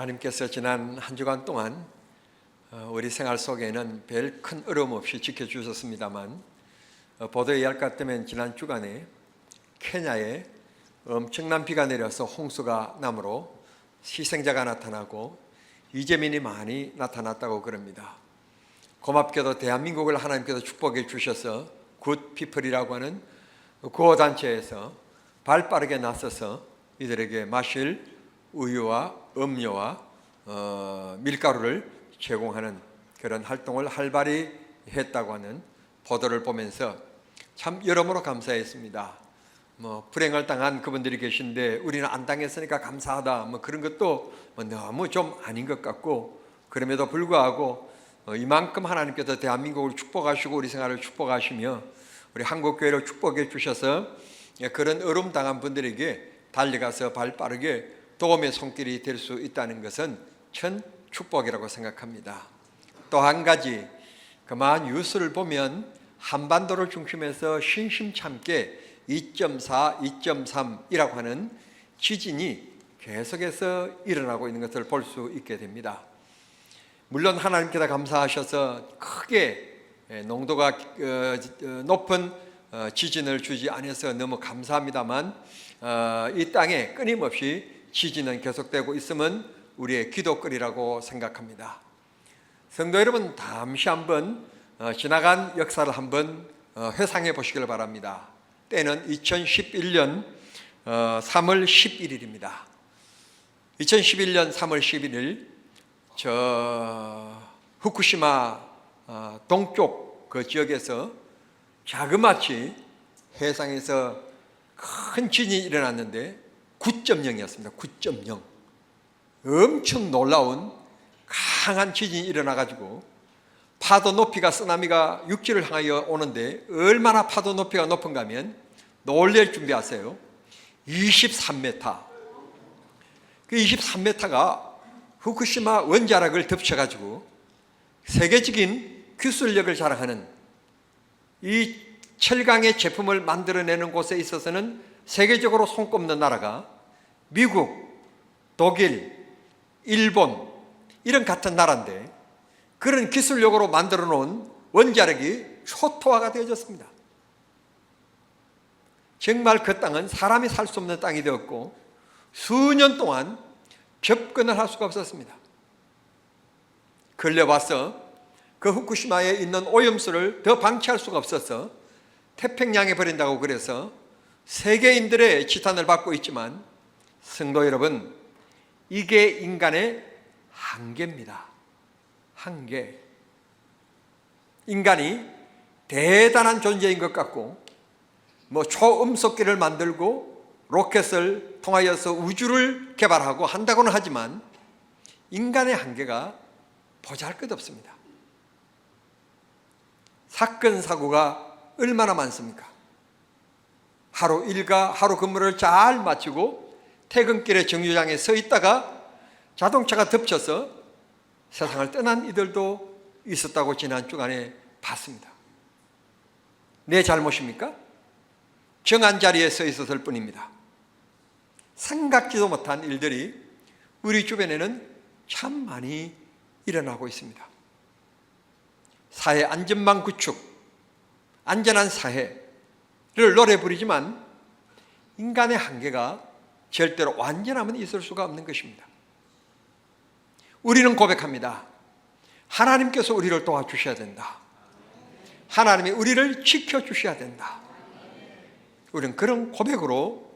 하나님께서 지난 한 주간 동안 우리 생활 속에는 별 큰 어려움 없이 지켜주셨습니다만, 보도에 의할 것 같으면 지난 주간에 케냐에 엄청난 비가 내려서 홍수가 나므로 희생자가 나타나고 이재민이 많이 나타났다고 그럽니다. 고맙게도 대한민국을 하나님께서 축복해 주셔서 굿피플이라고 하는 구호단체에서 발빠르게 나서서 이들에게 마실 우유와 음료와 밀가루를 제공하는 그런 활동을 활발히 했다고 하는 보도를 보면서 참 여러모로 감사했습니다. 불행을 당한 그분들이 계신데 우리는 안 당했으니까 감사하다, 그런 것도 너무 좀 아닌 것 같고, 그럼에도 불구하고 이만큼 하나님께서 대한민국을 축복하시고 우리 생활을 축복하시며 우리 한국교회를 축복해 주셔서 그런 어려움 당한 분들에게 달려가서 발빠르게 도움의 손길이 될 수 있다는 것은 큰 축복이라고 생각합니다. 또 한 가지, 그만 뉴스를 보면 한반도를 중심해서 심심찮게 2.4, 2.3이라고 하는 지진이 계속해서 일어나고 있는 것을 볼 수 있게 됩니다. 물론 하나님께서 감사하셔서 크게 농도가 높은 지진을 주지 않아서 너무 감사합니다만, 이 땅에 끊임없이 지진은 계속되고 있으면 우리의 기도거리라고 생각합니다. 성도 여러분, 잠시 한번 지나간 역사를 한번 회상해 보시길 바랍니다. 때는 2011년 3월 11일입니다. 2011년 3월 11일 저 후쿠시마 동쪽 그 지역에서 자그마치 해상에서 큰 지진이 일어났는데 9.0이었습니다. 9.0. 엄청 놀라운 강한 지진이 일어나가지고 파도 높이가, 쓰나미가 육지를 향하여 오는데 얼마나 파도 높이가 높은가 하면 놀랄 준비하세요. 23m. 그 23m가 후쿠시마 원자력을 덮쳐가지고 세계적인 기술력을 자랑하는 이 철강의 제품을 만들어내는 곳에 있어서는 세계적으로 손꼽는 나라가 미국, 독일, 일본 이런 같은 나라인데, 그런 기술력으로 만들어 놓은 원자력이 초토화가 되어졌습니다. 정말 그 땅은 사람이 살 수 없는 땅이 되었고 수년 동안 접근을 할 수가 없었습니다. 걸려와서 그 후쿠시마에 있는 오염수를 더 방치할 수가 없어서 태평양에 버린다고 그래서 세계인들의 지탄을 받고 있지만, 성도 여러분, 이게 인간의 한계입니다. 한계. 인간이 대단한 존재인 것 같고 초음속기를 만들고 로켓을 통하여서 우주를 개발하고 한다고는 하지만 인간의 한계가 보잘것없습니다. 사건 사고가 얼마나 많습니까? 하루 일과 하루 근무를 잘 마치고 퇴근길에 정류장에 서 있다가 자동차가 덮쳐서 세상을 떠난 이들도 있었다고 지난 주간에 봤습니다. 내 잘못입니까? 정한 자리에 서 있었을 뿐입니다. 생각지도 못한 일들이 우리 주변에는 참 많이 일어나고 있습니다. 사회 안전망 구축, 안전한 사회를 노래 부르지만 인간의 한계가 절대로 완전하면 있을 수가 없는 것입니다. 우리는 고백합니다. 하나님께서 우리를 도와주셔야 된다. 하나님이 우리를 지켜주셔야 된다. 우리는 그런 고백으로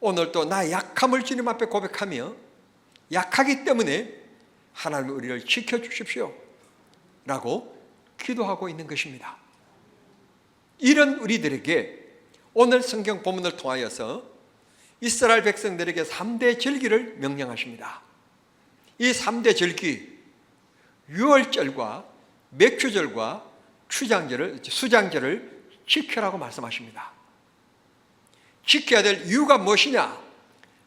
오늘 또 나의 약함을 주님 앞에 고백하며, 약하기 때문에 하나님이 우리를 지켜주십시오 라고 기도하고 있는 것입니다. 이런 우리들에게 오늘 성경 본문을 통하여서 이스라엘 백성들에게 3대 절기를 명령하십니다. 이 3대 절기, 유월절과 맥주절과 수장절을 지켜라고 말씀하십니다. 지켜야 될 이유가 무엇이냐?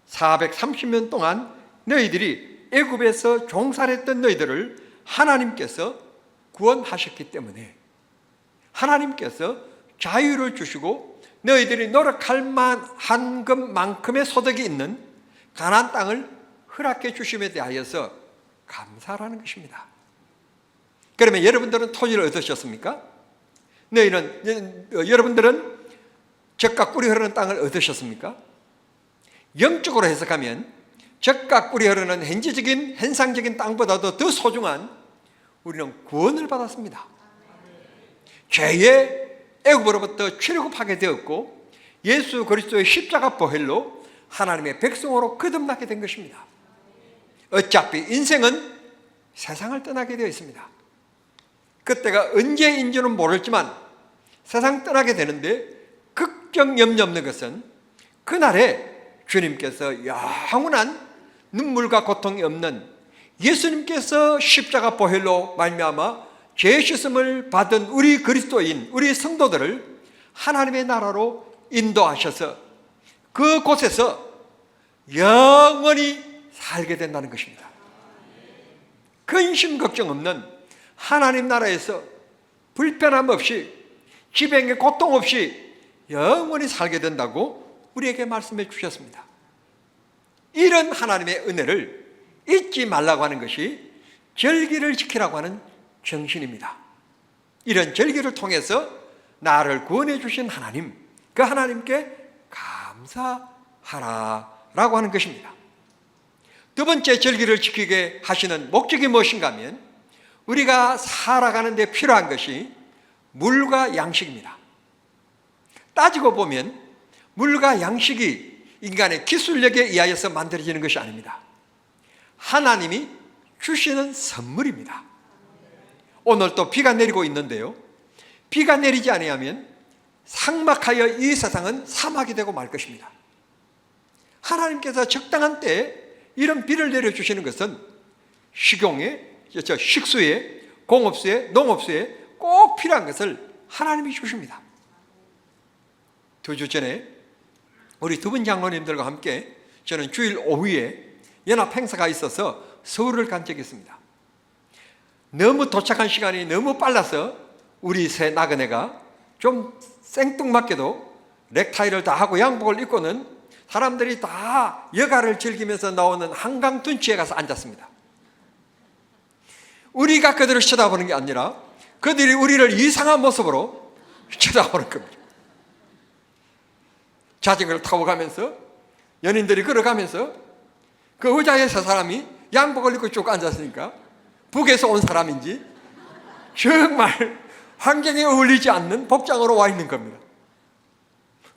430년 동안 너희들이 애굽에서 종살했던 너희들을 하나님께서 구원하셨기 때문에, 하나님께서 자유를 주시고 너희들이 노력할 만한 것만큼의 소득이 있는 가나안 땅을 허락해 주심에 대하여서 감사하라는 것입니다. 그러면 여러분들은 토지를 얻으셨습니까? 여러분들은 젖과 꿀이 흐르는 땅을 얻으셨습니까? 영적으로 해석하면 젖과 꿀이 흐르는 현지적인 현상적인 땅보다도 더 소중한 우리는 구원을 받았습니다. 죄의 애굽으로부터 출애굽하게 되었고 예수 그리스도의 십자가 보혈로 하나님의 백성으로 거듭나게 된 것입니다. 어차피 인생은 세상을 떠나게 되어 있습니다. 그때가 언제인지는 모르지만 세상 떠나게 되는데 걱정 염려 없는 것은 그날에 주님께서 영원한 눈물과 고통이 없는 예수님께서 십자가 보혈로 말미암아 죄 씻음을 받은 우리 그리스도인, 우리 성도들을 하나님의 나라로 인도하셔서 그곳에서 영원히 살게 된다는 것입니다. 근심 걱정 없는 하나님 나라에서 불편함 없이 지병의 고통 없이 영원히 살게 된다고 우리에게 말씀해 주셨습니다. 이런 하나님의 은혜를 잊지 말라고 하는 것이 절기를 지키라고 하는 정신입니다. 이런 절기를 통해서 나를 구원해 주신 하나님, 그 하나님께 감사하라라고 하는 것입니다. 두 번째 절기를 지키게 하시는 목적이 무엇인가 하면 우리가 살아가는 데 필요한 것이 물과 양식입니다. 따지고 보면 물과 양식이 인간의 기술력에 의하여서 만들어지는 것이 아닙니다. 하나님이 주시는 선물입니다. 오늘 또 비가 내리고 있는데요, 비가 내리지 아니하면 삭막하여 이 세상은 사막이 되고 말 것입니다. 하나님께서 적당한 때에 이런 비를 내려주시는 것은 식수에, 공업수에, 농업수에 꼭 필요한 것을 하나님이 주십니다. 2주 전에 우리 두 분 장로님들과 함께 저는 주일 오후에 연합 행사가 있어서 서울을 간 적이 있습니다. 너무 도착한 시간이 너무 빨라서 우리 새 나그네가 좀 생뚱맞게도 넥타이를 다 하고 양복을 입고는 사람들이 다 여가를 즐기면서 나오는 한강 둔치에 가서 앉았습니다. 우리가 그들을 쳐다보는 게 아니라 그들이 우리를 이상한 모습으로 쳐다보는 겁니다. 자전거를 타고 가면서 연인들이 걸어가면서 그 의자에 서 사람이 양복을 입고 쭉 앉았으니까 북에서 온 사람인지 정말 환경에 어울리지 않는 복장으로 와 있는 겁니다.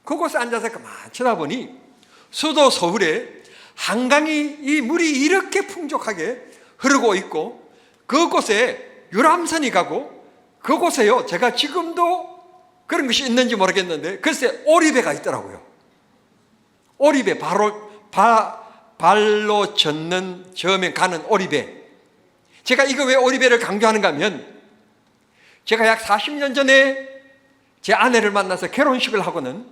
그곳에 앉아서 그만 쳐다보니 수도 서울에 한강이 이 물이 이렇게 풍족하게 흐르고 있고 그곳에 유람선이 가고 그곳에요, 제가 지금도 그런 것이 있는지 모르겠는데 글쎄 오리배가 있더라고요. 오리배, 발로 젓는 저면 가는 오리배. 제가 이거 왜 오리배를 강조하는가 하면 제가 약 40년 전에 제 아내를 만나서 결혼식을 하고는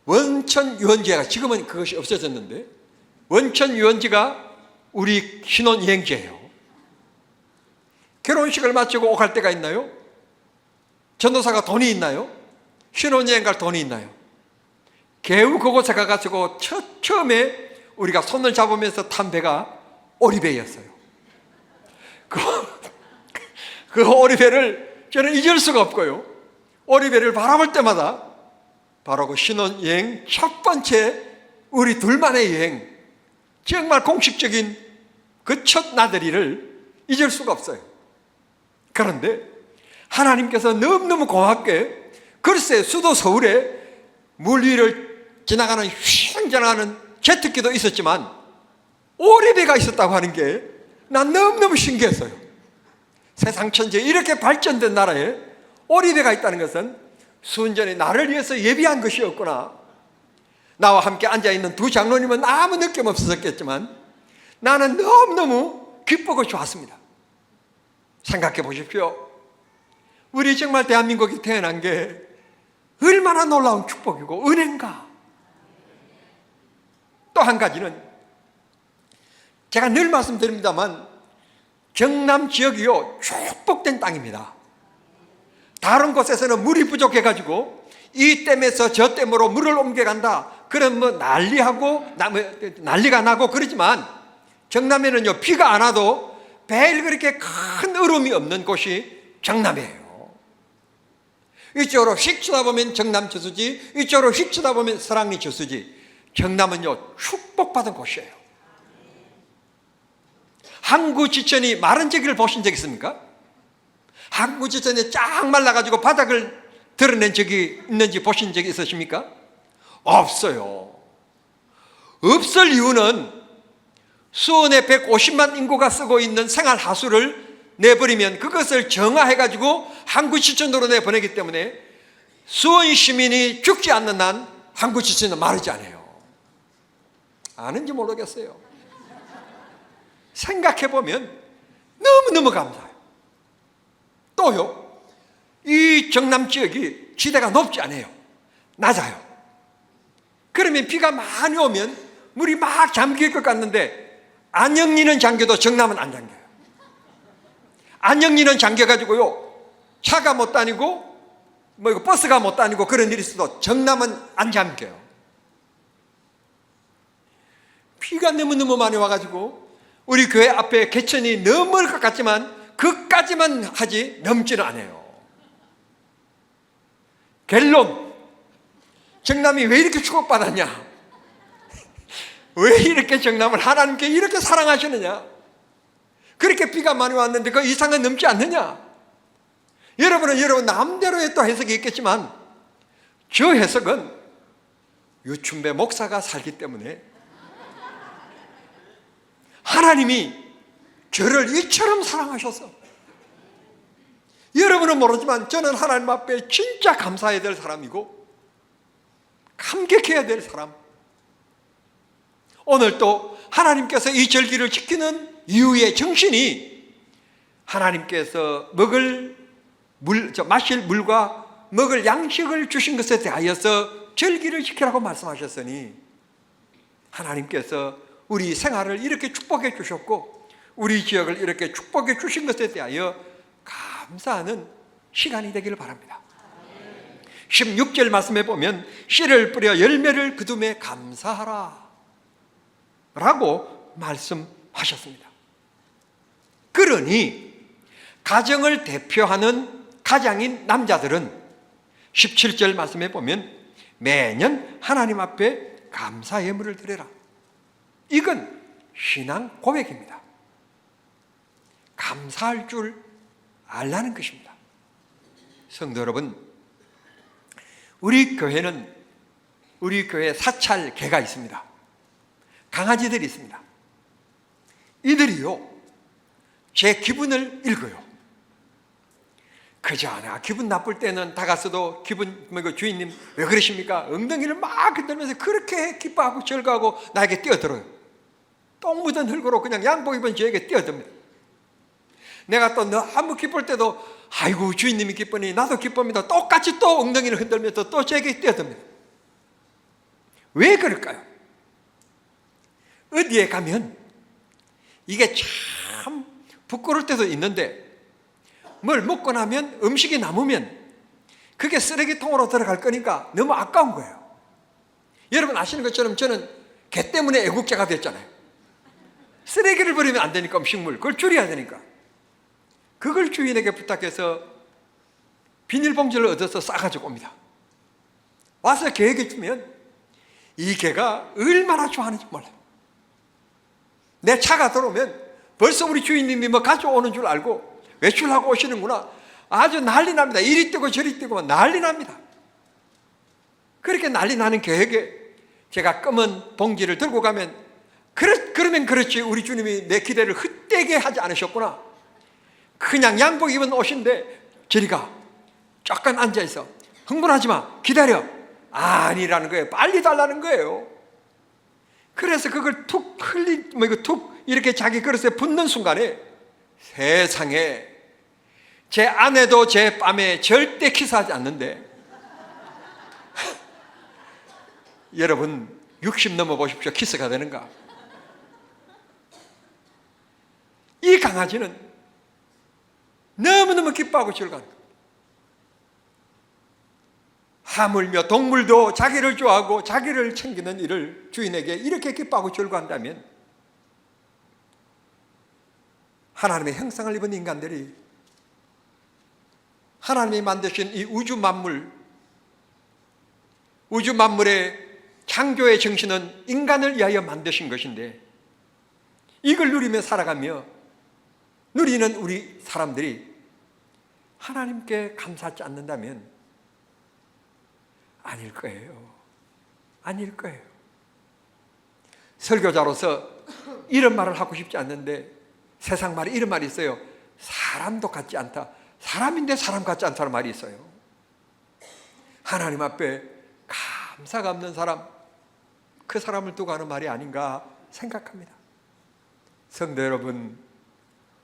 원천 유원지가, 지금은 그것이 없어졌는데 원천 유원지가 우리 신혼여행지예요. 결혼식을 마치고 갈 때가 있나요? 전도사가 돈이 있나요? 신혼여행 갈 돈이 있나요? 겨우 그곳에 가가지고 처음에 우리가 손을 잡으면서 탄 배가 오리배였어요. 그 오리배를 저는 잊을 수가 없고요, 오리배를 바라볼 때마다 바로 그 신혼여행 첫 번째 우리 둘만의 여행, 정말 공식적인 그 첫 나들이를 잊을 수가 없어요. 그런데 하나님께서 너무너무 고맙게 글쎄 수도 서울에 물 위를 지나가는 휙 지나가는 제트기도 있었지만 오리배가 있었다고 하는 게 난 너무너무 신기했어요. 세상 천지에 이렇게 발전된 나라에 오리배가 있다는 것은 순전히 나를 위해서 예비한 것이었구나. 나와 함께 앉아있는 두 장로님은 아무 느낌 없었겠지만 나는 너무너무 기쁘고 좋았습니다. 생각해 보십시오. 우리 정말 대한민국이 태어난 게 얼마나 놀라운 축복이고 은혜인가. 또 한 가지는 제가 늘 말씀드립니다만 경남 지역이요 축복된 땅입니다. 다른 곳에서는 물이 부족해가지고 이 댐에서 저 댐으로 물을 옮겨간다, 그럼 뭐 난리가 나고 그러지만 정남에는요, 비가 안 와도 매일 그렇게 큰 얼음이 없는 곳이 정남이에요. 이쪽으로 휙 쳐다보면 정남 저수지, 이쪽으로 휙 쳐다보면 설악리 저수지. 정남은요, 축복받은 곳이에요. 항구 지천이 마른 저기를 보신 적 있습니까? 항구 지천이 쫙 말라가지고 바닥을 드러낸 적이 있는지 보신 적이 있으십니까? 없어요. 없을 이유는 수원에 150만 인구가 쓰고 있는 생활하수를 내버리면 그것을 정화해가지고 항구지천으로 내보내기 때문에 수원 시민이 죽지 않는 한 항구지천은 마르지 않아요. 아는지 모르겠어요. 생각해보면 너무너무 감사해요. 또요, 이 정남 지역이 지대가 높지 않아요. 낮아요. 그러면 비가 많이 오면 물이 막 잠길 것 같는데 안녕리는 잠겨도 정남은 안 잠겨요. 안녕리는 잠겨가지고요, 차가 못 다니고 뭐 이거 버스가 못 다니고 그런 일이 있어도 정남은 안 잠겨요. 비가 너무너무 많이 와가지고 우리 교회 앞에 개천이 넘을 것 같지만 그까지만 하지 넘지는 않아요. 결론, 정남이 왜 이렇게 축복받았냐? 왜 이렇게 정남을 하나님께 이렇게 사랑하시느냐? 그렇게 비가 많이 왔는데 그 이상은 넘지 않느냐? 여러분은 여러분 나름대로의 또 해석이 있겠지만 저 해석은 유춘배 목사가 살기 때문에 하나님이 저를 이처럼 사랑하셔서, 여러분은 모르지만 저는 하나님 앞에 진짜 감사해야 될 사람이고 감격해야 될 사람. 오늘 또 하나님께서 이 절기를 지키는 이유의 정신이 하나님께서 마실 물과 먹을 양식을 주신 것에 대하여서 절기를 지키라고 말씀하셨으니 하나님께서 우리 생활을 이렇게 축복해 주셨고 우리 지역을 이렇게 축복해 주신 것에 대하여 감사하는 시간이 되기를 바랍니다. 16절 말씀에 보면 씨를 뿌려 열매를 거두매 감사하라 라고 말씀하셨습니다. 그러니 가정을 대표하는 가장인 남자들은 17절 말씀에 보면 매년 하나님 앞에 감사 예물을 드려라. 이건 신앙 고백입니다. 감사할 줄 알라는 것입니다. 성도 여러분, 우리 교회 사찰개가 있습니다. 강아지들이 있습니다. 이들이요, 제 기분을 읽어요. 그저 하나 기분 나쁠 때는 다가서도 주인님 왜 그러십니까? 엉덩이를 막 흔들면서 그렇게 기뻐하고 즐거워하고 나에게 뛰어들어요. 똥 묻은 흙으로 그냥 양복 입은 저에게 뛰어듭니다. 내가 또 너무 기쁠 때도 아이고 주인님이 기쁘니 나도 기쁩니다. 똑같이 또 엉덩이를 흔들면서 또 저에게 뛰어듭니다. 왜 그럴까요? 어디에 가면 이게 참 부끄러울 때도 있는데 뭘 먹고 나면 음식이 남으면 그게 쓰레기통으로 들어갈 거니까 너무 아까운 거예요. 여러분 아시는 것처럼 저는 개 때문에 애국자가 됐잖아요. 쓰레기를 버리면 안 되니까 음식물 그걸 줄여야 되니까 그걸 주인에게 부탁해서 비닐봉지를 얻어서 싸가지고 옵니다. 와서 개에게 주면 이 개가 얼마나 좋아하는지 몰라요. 내 차가 들어오면 벌써 우리 주인님이 뭐 가져오는 줄 알고 외출하고 오시는구나. 아주 난리 납니다. 이리 뛰고 저리 뛰고 난리 납니다. 그렇게 난리 나는 개에게 제가 검은 봉지를 들고 가면 그러면 그렇지 우리 주님이 내 기대를 헛되게 하지 않으셨구나. 그냥 양복 입은 옷인데 저리가 잠깐 앉아있어. 흥분하지 마. 기다려. 아니라는 거예요. 빨리 달라는 거예요. 그래서 그걸 툭 툭 이렇게 자기 그릇에 붓는 순간에 세상에 제 아내도 제 뺨에 절대 키스하지 않는데 여러분 60 넘어보십시오. 키스가 되는가? 이 강아지는 너무너무 기뻐하고 즐거운 하물며 동물도 자기를 좋아하고 자기를 챙기는 일을 주인에게 이렇게 기뻐하고 즐거워한다면 하나님의 형상을 입은 인간들이 하나님이 만드신 이 우주 만물의 창조의 정신은 인간을 위하여 만드신 것인데 이걸 누리며 살아가며 누리는 우리 사람들이 하나님께 감사하지 않는다면 아닐 거예요. 아닐 거예요. 설교자로서 이런 말을 하고 싶지 않는데 세상 말에 이런 말이 있어요. 사람도 같지 않다. 사람인데 사람 같지 않다는 말이 있어요. 하나님 앞에 감사가 없는 사람, 그 사람을 두고 하는 말이 아닌가 생각합니다. 성도 여러분,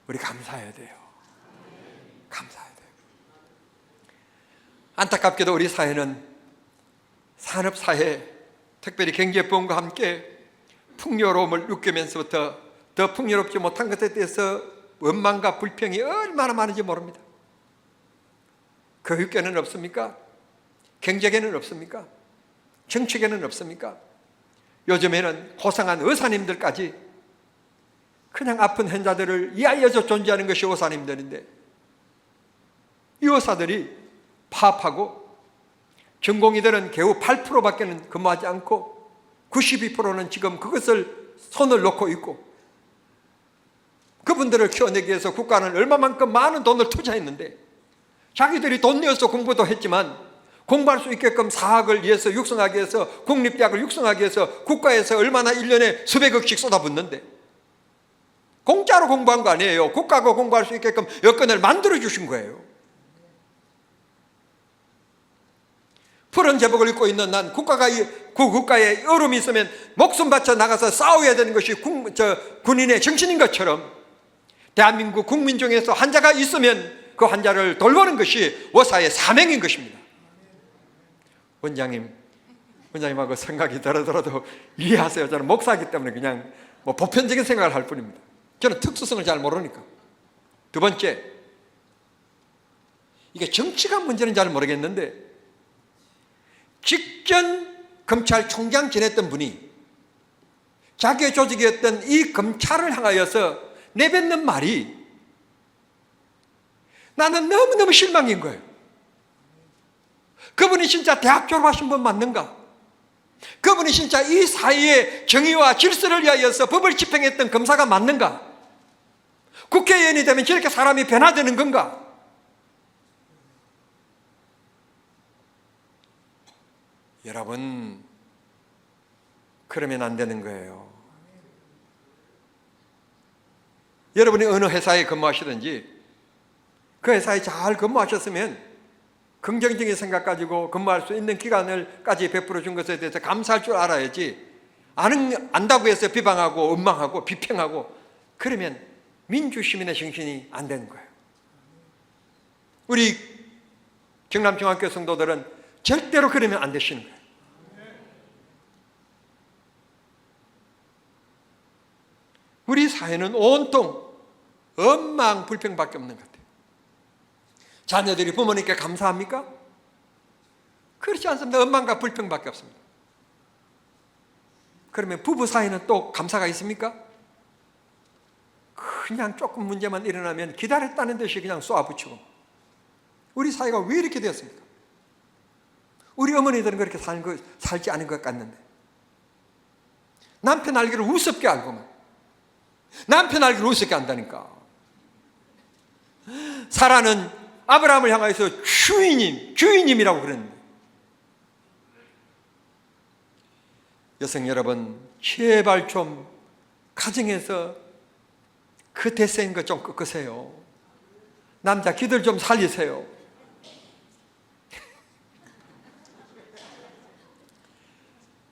우리 감사해야 돼요. 감사해야 돼요. 안타깝게도 우리 사회는 산업사회, 특별히 경제보험과 함께 풍요로움을 느끼면서부터 더 풍요롭지 못한 것에 대해서 원망과 불평이 얼마나 많은지 모릅니다. 교육계는 없습니까? 경제계는 없습니까? 정치계는 없습니까? 요즘에는 고상한 의사님들까지 그냥 아픈 환자들을 위하여서 존재하는 것이 의사님들인데 이 의사들이 파업하고 전공의들은 겨우 8%밖에 근무하지 않고 92%는 지금 그것을 손을 놓고 있고 그분들을 키워내기 위해서 국가는 얼마만큼 많은 돈을 투자했는데 자기들이 돈 내어서 공부도 했지만 공부할 수 있게끔 사학을 위해서 육성하기 위해서 국립대학을 육성하기 위해서 국가에서 얼마나 1년에 수백억씩 쏟아붓는데 공짜로 공부한 거 아니에요. 국가가 공부할 수 있게끔 여건을 만들어 주신 거예요. 푸른 제복을 입고 있는 난 국가에 어려움이 있으면 목숨 바쳐 나가서 싸워야 되는 것이 군인의 정신인 것처럼 대한민국 국민 중에서 환자가 있으면 그 환자를 돌보는 것이 의사의 사명인 것입니다. 원장님하고 생각이 다르더라도 이해하세요. 저는 목사이기 때문에 그냥 보편적인 생각을 할 뿐입니다. 저는 특수성을 잘 모르니까. 두 번째, 이게 정치가 문제는 잘 모르겠는데 직전 검찰총장 지냈던 분이 자기의 조직이었던 이 검찰을 향하여서 내뱉는 말이 나는 너무너무 실망인 거예요. 그분이 진짜 대학 졸업하신 분 맞는가? 그분이 진짜 이 사회의 정의와 질서를 위하여서 법을 집행했던 검사가 맞는가? 국회의원이 되면 저렇게 사람이 변화되는 건가? 여러분, 그러면 안 되는 거예요. 여러분이 어느 회사에 근무하시든지 그 회사에 잘 근무하셨으면 긍정적인 생각 가지고 근무할 수 있는 기간을까지 베풀어 준 것에 대해서 감사할 줄 알아야지 안다고 해서 비방하고 원망하고 비평하고 그러면 민주시민의 정신이 안 되는 거예요. 우리 경남중학교 성도들은 절대로 그러면 안 되시는 거예요. 우리 사회는 온통 원망 불평밖에 없는 것 같아요. 자녀들이 부모님께 감사합니까? 그렇지 않습니다. 원망과 불평밖에 없습니다. 그러면 부부 사이는 또 감사가 있습니까? 그냥 조금 문제만 일어나면 기다렸다는 듯이 그냥 쏘아붙이고. 우리 사회가 왜 이렇게 되었습니까? 우리 어머니들은 그렇게 살지 않은 것 같는데 남편 알기를 우습게 알고만 남편 알기를 우습게 한다니까. 사라는 아브라함을 향해서 주인님이라고 그랬는데 여성 여러분, 제발 좀 가정에서 그 대세인 것 좀 꺾으세요. 남자 기들 좀 살리세요.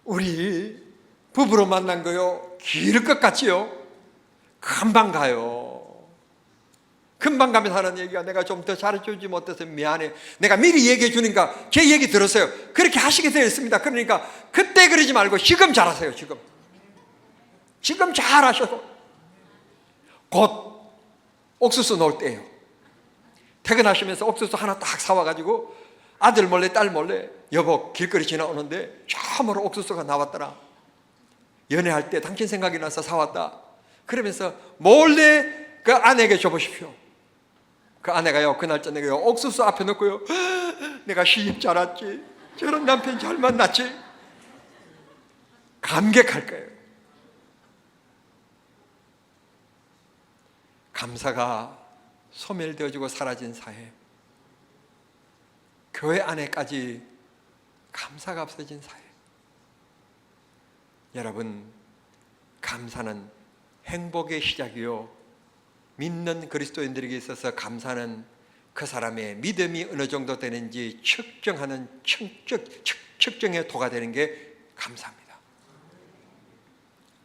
우리 부부로 만난 거요 길 것 같지요? 금방 가요. 금방 가면서 하는 얘기가 내가 좀 더 잘해주지 못해서 미안해. 내가 미리 얘기해 주니까 제 얘기 들었어요. 그렇게 하시게 되어 있습니다. 그러니까 그때 그러지 말고 지금 잘하세요. 지금 잘하셔도 곧 옥수수 넣을 때예요. 퇴근하시면서 옥수수 하나 딱 사와가지고 아들 몰래 딸 몰래 여보 길거리 지나오는데 처음으로 옥수수가 나왔더라. 연애할 때 당신 생각이 나서 사왔다. 그러면서 몰래 그 아내에게 줘보십시오. 그 아내가요 그날 저녁에요 옥수수 앞에 놓고요 내가 시집 잘 왔지, 저런 남편 잘 만났지, 감격할 거예요. 감사가 소멸되어지고 사라진 사회, 교회 안에까지 감사가 없어진 사회. 여러분, 감사는 행복의 시작이요, 믿는 그리스도인들에게 있어서 감사는 그 사람의 믿음이 어느 정도 되는지 측정하는 측정의 도가 되는 게 감사입니다.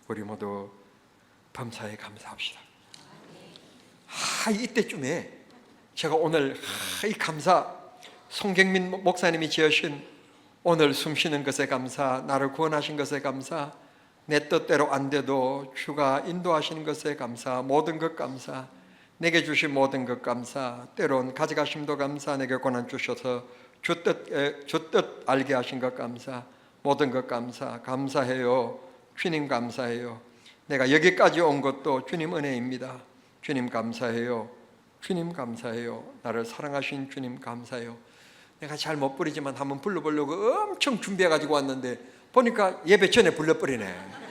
우리 모두 범사에 감사합시다. 이때쯤에 제가 오늘 이 감사, 송경민 목사님이 지으신 오늘 숨쉬는 것에 감사, 나를 구원하신 것에 감사, 내 뜻대로 안 돼도 주가 인도하시는 것에 감사, 모든 것 감사, 내게 주신 모든 것 감사, 때론 가져가심도 감사, 내게 고난 주셔서 주 뜻 알게 하신 것 감사, 모든 것 감사, 감사해요. 주님 감사해요. 내가 여기까지 온 것도 주님 은혜입니다. 주님 감사해요. 주님 감사해요. 나를 사랑하신 주님 감사해요. 내가 잘 못 부르지만 한번 불러보려고 엄청 준비해가지고 왔는데 보니까 예배 전에 불러버리네.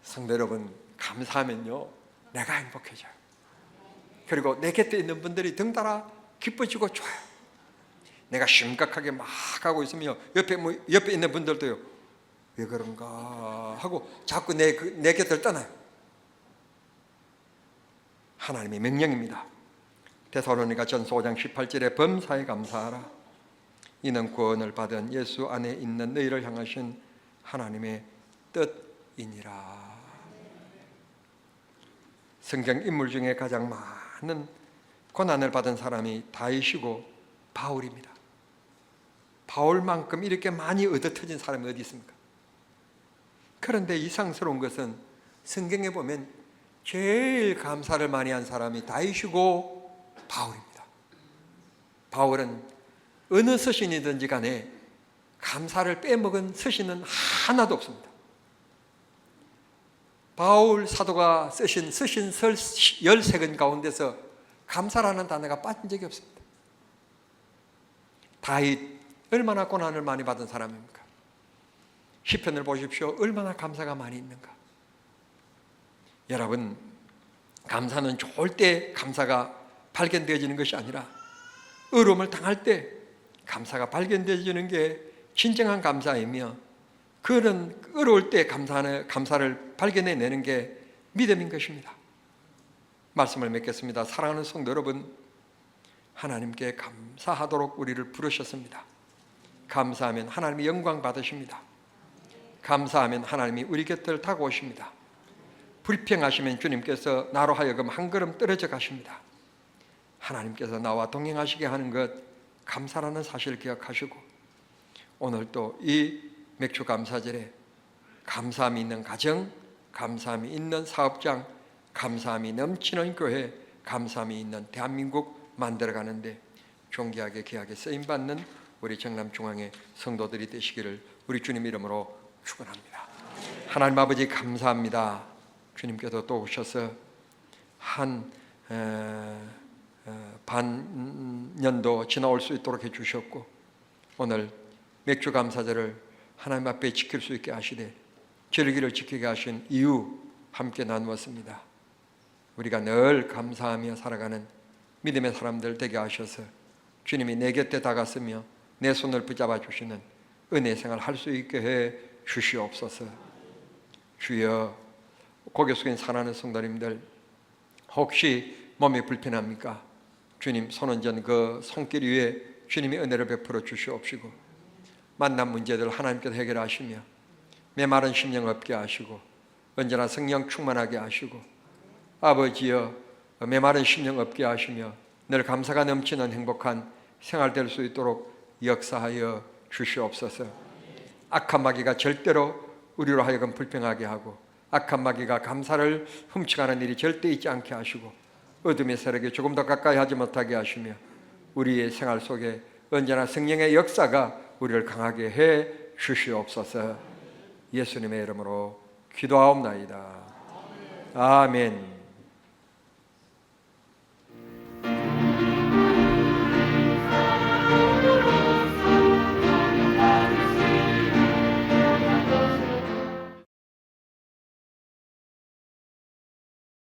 성도 여러분, 감사하면요 내가 행복해져요. 그리고 내 곁에 있는 분들이 덩달아 기뻐지고 좋아요. 내가 심각하게 막 하고 있으면 옆에 있는 분들도요, 왜 그런가 하고 자꾸 내 곁을 떠나요. 하나님의 명령입니다. 데살로니가 전서 5장 18절에 범사에 감사하라. 이는 구원을 받은 예수 안에 있는 너희를 향하신 하나님의 뜻이니라. 성경 인물 중에 가장 많은 고난을 받은 사람이 다윗이고 바울입니다. 바울만큼 이렇게 많이 얻어터진 사람이 어디 있습니까? 그런데 이상스러운 것은 성경에 보면 제일 감사를 많이 한 사람이 다윗이고 바울입니다. 바울은 어느 서신이든지 간에 감사를 빼먹은 서신은 하나도 없습니다. 바울 사도가 쓰신 서신서 13권 가운데서 감사라는 단어가 빠진 적이 없습니다. 다윗 얼마나 고난을 많이 받은 사람입니까? 시편을 보십시오. 얼마나 감사가 많이 있는가. 여러분, 감사는 좋을 때 감사가 발견되어지는 것이 아니라 어려움을 당할 때 감사가 발견되어지는 게 진정한 감사이며, 그런 어려울 때 감사를 발견해내는 게 믿음인 것입니다. 말씀을 맺겠습니다. 사랑하는 성도 여러분, 하나님께 감사하도록 우리를 부르셨습니다. 감사하면 하나님이 영광 받으십니다. 감사하면 하나님이 우리 곁을 다가오십니다. 불평하시면 주님께서 나로 하여금 한 걸음 떨어져 가십니다. 하나님께서 나와 동행하시게 하는 것, 감사라는 사실을 기억하시고, 오늘 또 이 맥주 감사절에 감사함이 있는 가정, 감사함이 있는 사업장, 감사함이 넘치는 교회, 감사함이 있는 대한민국 만들어가는데 존귀하게 귀하게 쓰임받는 우리 정남중앙의 성도들이 되시기를 우리 주님 이름으로 축원합니다. 하나님 아버지 감사합니다. 주님께서 또 오셔서 한 반년도 지나올 수 있도록 해주셨고, 오늘 맥주 감사절을 하나님 앞에 지킬 수 있게 하시되 절기를 지키게 하신 이유 함께 나누었습니다. 우리가 늘 감사하며 살아가는 믿음의 사람들 되게 하셔서 주님이 내 곁에 다가서며 내 손을 붙잡아 주시는 은혜 생활 할 수 있게 해 주시옵소서. 주여, 고개 숙인 사랑하는 성도님들, 혹시 몸이 불편합니까? 주님 손은전 그 손길 위에 주님이 은혜를 베풀어 주시옵시고, 만난 문제들 하나님께서 해결하시며 메마른 심령 없게 하시고 언제나 성령 충만하게 하시고, 아버지여 메마른 심령 없게 하시며 늘 감사가 넘치는 행복한 생활 될 수 있도록 역사하여 주시옵소서. 악한 마귀가 절대로 우리로 하여금 불평하게 하고, 악한 마귀가 감사를 훔쳐가는 일이 절대 있지 않게 하시고, 어둠의 세력에 조금 더 가까이 하지 못하게 하시며 우리의 생활 속에 언제나 성령의 역사가 우리를 강하게 해 주시옵소서. 예수님의 이름으로 기도하옵나이다. 아멘.